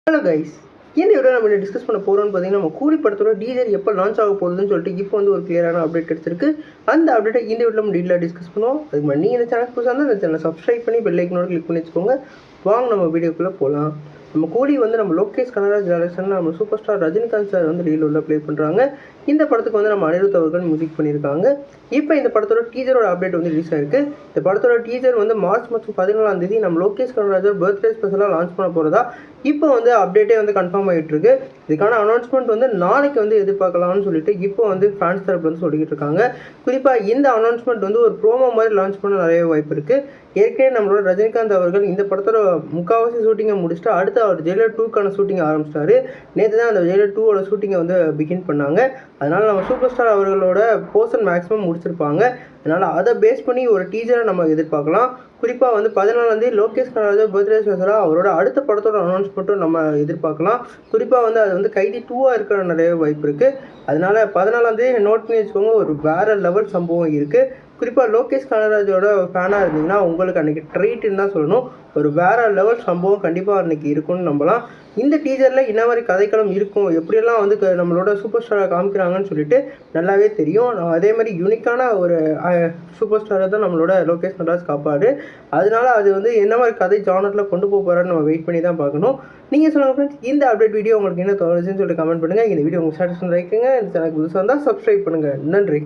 Hello guys, இந்த video நம்ம discuss பண்ண போகிறோம்னு பார்த்தீங்கன்னா, நம்ம கூலி படத்தோட டீசர் எப்போ லான்ச் ஆக போகுதுன்னு சொல்லிட்டு இப்போ வந்து ஒரு கிளியரான அப்டேட் கிடச்சிருக்கு. அந்த அப்டேட்டை இந்த வீடியோவில் நம்ம டீட்டெயிலாக டிஸ்கஸ் பண்ணுவோம். அதுக்கு முன்னாடி நீங்கள் இந்த சேனல் புதுசாக இருந்தால் இந்த சேனலை சப்ஸ்கிரைப் பண்ணி பெல் ஐக்கனோட கிளிக் பண்ணி வச்சுக்கோங்க. வாங்க நம்ம வீடியோக்குள்ளே போகலாம். நம்ம கூலி வந்து நம்ம லோகேஷ் கனகராஜ் டைரக்ஷனில் நம்ம சூப்பர் ஸ்டார் ரஜினிகாந்த் சார் வந்து ரீல் உள்ள ப்ளே பண்ணுறாங்க. இந்த படத்துக்கு வந்து நம்ம அனிருத் அவர்கள் மியூசிக் பண்ணியிருக்காங்க. இப்போ இந்த படத்தோட டீசரோட அப்டேட் வந்து ரிலீஸ் ஆயிருக்கு. இந்த படத்தோட டீசர் வந்து மார்ச் மாதம் 14ஆம் தேதி நம்ம லோகேஷ் கனகராஜர் பர்த்டே ஸ்பெஷலாக லான்ச் பண்ண போகிறதா இப்போ வந்து அப்டேட்டே வந்து கன்ஃபார்ம் ஆகிட்டு இருக்கு. இதுக்கான அனௌன்ஸ்மெண்ட் வந்து நாளைக்கு வந்து எதிர்பார்க்கலாம்னு சொல்லிட்டு இப்போ வந்து ஃபேன்ஸ் தரப்பு வந்து சொல்லிக்கிட்டு இருக்காங்க. குறிப்பாக இந்த அனௌன்ஸ்மெண்ட் வந்து ஒரு ப்ரோமோ மாதிரி லான்ச் பண்ண நிறைய வாய்ப்பு இருக்குது. ஏற்கனவே நம்மளோட ரஜினிகாந்த் அவர்கள் இந்த படத்தோட முக்கால்வாசி ஷூட்டிங்கை முடிச்சுட்டு அடுத்து அவர் ஜெயிலர் 2க்கான ஷூட்டிங் ஆரம்பிச்சிட்டாரு. நேற்று தான் அந்த ஜெயிலர் 2ஓட ஷூட்டிங்கை வந்து பிகின் பண்ணாங்க. அதனால் நம்ம சூப்பர் ஸ்டார் அவர்களோட போர்ஷன் மேக்ஸிமம் முடிச்சிருப்பாங்க. அதனால் அதை பேஸ் பண்ணி ஒரு டீசரை நம்ம எதிர்பார்க்கலாம். குறிப்பாக வந்து 14ஆம் தேதி லோகேஷ் கனகராஜ் பர்த்டே ஸ்பெஷலாக அவரோட அடுத்த படத்தோட அனௌன்ஸ்மெண்ட்டும் நம்ம எதிர்பார்க்கலாம். குறிப்பாக வந்து அது வந்து கைதி 2ஆக இருக்கிற நிறைய வாய்ப்பு இருக்குது. அதனால் 14ஆம் தேதி நோட் பண்ணி வச்சுக்கோங்க, ஒரு வேறு லெவல் சம்பவம் இருக்குது. குறிப்பாக லோகேஷ் கனகராஜோட ஃபேனாக இருந்தீங்கன்னா உங்களுக்கு அன்றைக்கி ட்ரீட்டுன்னு தான் சொல்லணும். ஒரு வேறு லெவல் சம்பவம் கண்டிப்பாக அன்றைக்கி இருக்குன்னு நம்பலாம். இந்த டீசரில் என்ன மாதிரி கதைக்களம் இருக்கும், எப்படியெல்லாம் வந்து நம்மளோட சூப்பர் ஸ்டாரை காமிக்கிறாங்கன்னு சொல்லிட்டு நல்லாவே தெரியும். அதே மாதிரி யூனிக்கான ஒரு சூப்பர் ஸ்டாரை தான் நம்மளோட லோகேஷ் கனகராஜ் காப்பாடு. அதனால அது வந்து என்ன மாதிரி கதை ஜானரில் கொண்டு போகிறான்னு நம்ம வெயிட் பண்ணி தான் பார்க்கணும். நீங்கள் சொல்லுங்கள் ஃப்ரெண்ட்ஸ், இந்த அப்டேட் வீடியோ உங்களுக்கு என்ன தோணுச்சுன்னு சொல்லிட்டு கமெண்ட் பண்ணுங்கள். இந்த வீடியோ உங்களுக்கு சாட்டிஸ்ஃபை ஆகிக்குங்க. இந்த சேனலுக்கு புதுசாக இருந்தால் சப்ஸ்கிரைப் பண்ணுங்கள். நன்றி.